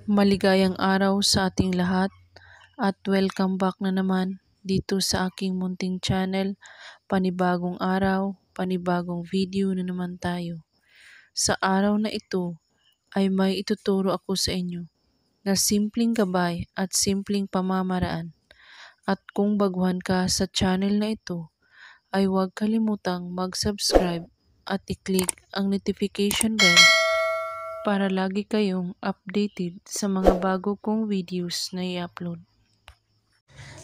Maligayang araw sa ating lahat at welcome back na naman dito sa aking munting channel. Panibagong araw, panibagong video na naman tayo. Sa araw na ito ay may ituturo ako sa inyo na simpleng gabay at simpleng pamamaraan. At kung baguhan ka sa channel na ito, ay huwag kalimutang mag-subscribe at i-click ang notification bell para lagi kayong updated sa mga bago kong videos na i-upload.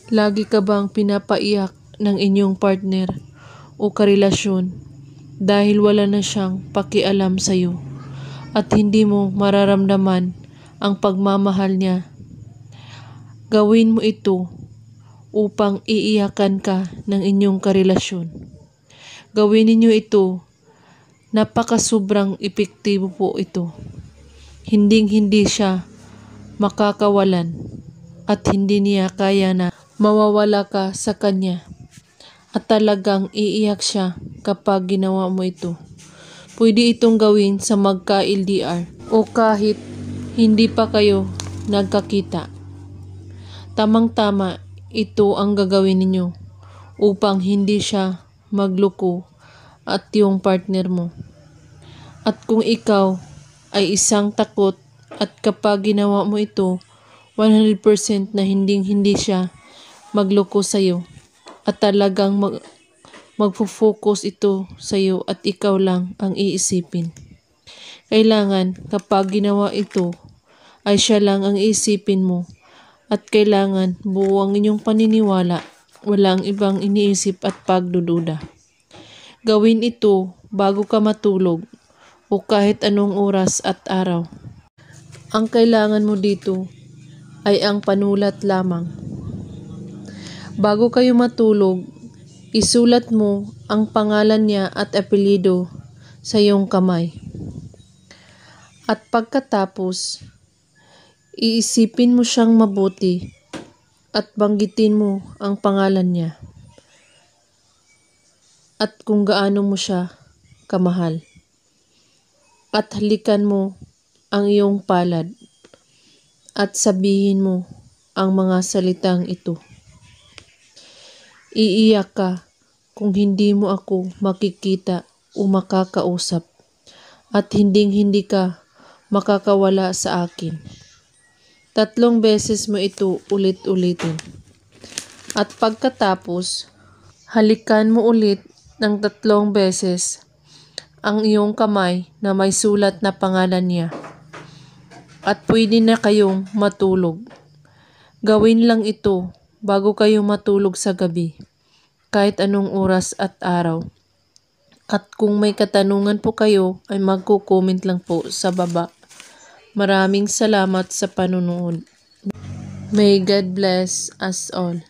Lagi ka bang pinapaiyak ng inyong partner o karelasyon dahil wala na siyang pakialam sa'yo at hindi mo mararamdaman ang pagmamahal niya? Gawin mo ito upang iiyakan ka ng inyong karelasyon. Gawin ninyo ito. Napakasobrang epektibo po ito. Hinding-hindi siya makakawalan at hindi niya kaya na mawawala ka sa kanya. At talagang iiyak siya kapag ginawa mo ito. Pwede itong gawin sa magka-LDR o kahit hindi pa kayo nagkakita. Tamang-tama ito ang gagawin ninyo upang hindi siya magloko at yung partner mo. At kung ikaw ay isang takot at kapag ginawa mo ito, 100% na hindi siya magloko sa'yo at talagang magfo-focus ito sa'yo at ikaw lang ang iisipin. Kailangan kapag ginawa ito ay siya lang ang iisipin mo at kailangan buo ang inyong paniniwala, walang ibang iniisip at pagdududa. Gawin ito bago ka matulog o kahit anong oras at araw. Ang kailangan mo dito ay ang panulat lamang. Bago kayo matulog, isulat mo ang pangalan niya at apelyido sa iyong kamay. At pagkatapos, iisipin mo siyang mabuti at banggitin mo ang pangalan niya. At kung gaano mo siya kamahal. At halikan mo ang iyong palad at sabihin mo ang mga salitang ito. Iiyak ka kung hindi mo ako makikita o makakausap at hindi ka makakawala sa akin. 3 beses mo ito ulit-ulitin. At pagkatapos, halikan mo ulit ng 3 beses ang iyong kamay na may sulat na pangalan niya. At pwede na kayong matulog. Gawin lang ito bago kayo matulog sa gabi, kahit anong oras at araw. At kung may katanungan po kayo ay magko-comment lang po sa baba. Maraming salamat sa panunood. May God bless us all.